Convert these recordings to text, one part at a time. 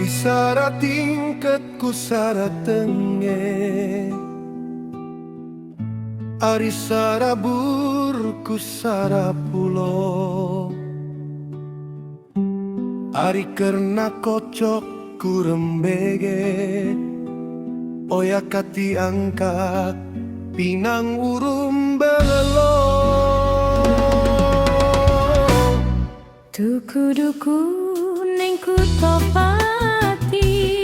Ari sara tingkatku sara tenge, ari sara burku sara pulo, ari karena kocok kurembege, oya kati angkat pinang urung belelo. Duku-duku ning kutha Pati,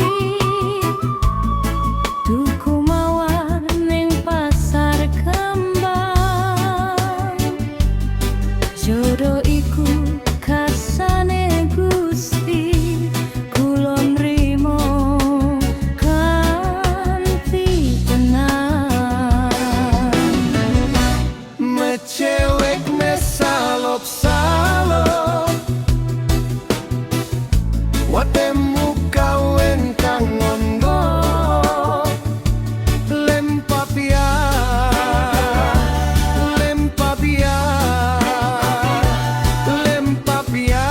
tuku mawar ning pasar kembang. Jodoh iku kersane Gusti, kula nrimo kanthi tenang. Mecewek mesalop-salop, watemu kawen kangondo, lempapia, lempapia, lempapia.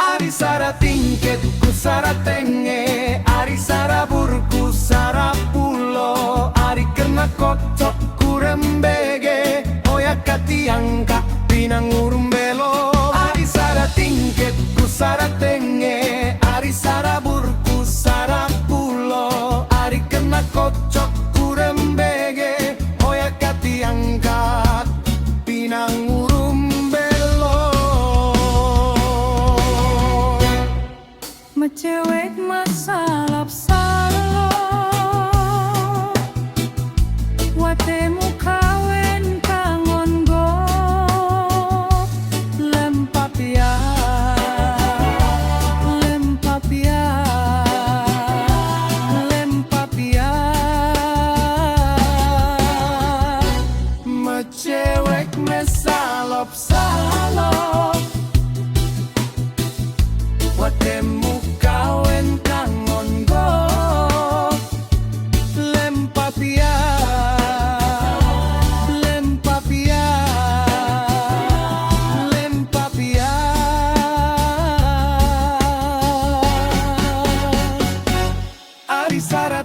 Ari sara tingketku sara tenge, ari sara burku sara pulo, ari kena kocok kurembege, oya kati angka pinang urung belo. Ari sara tingketku sara tenge, ari sara burku sara pulo, ari kena kocok kurembege, oya kati angkat pinang urung belo. Mecewek masalap-salop, watemu kawen kangon go, lempapia, lempapia, lempapia. Mecewek mesalop-salop, watemu kawen kangon go, lempapia, lempapia, lempapia. Ari sara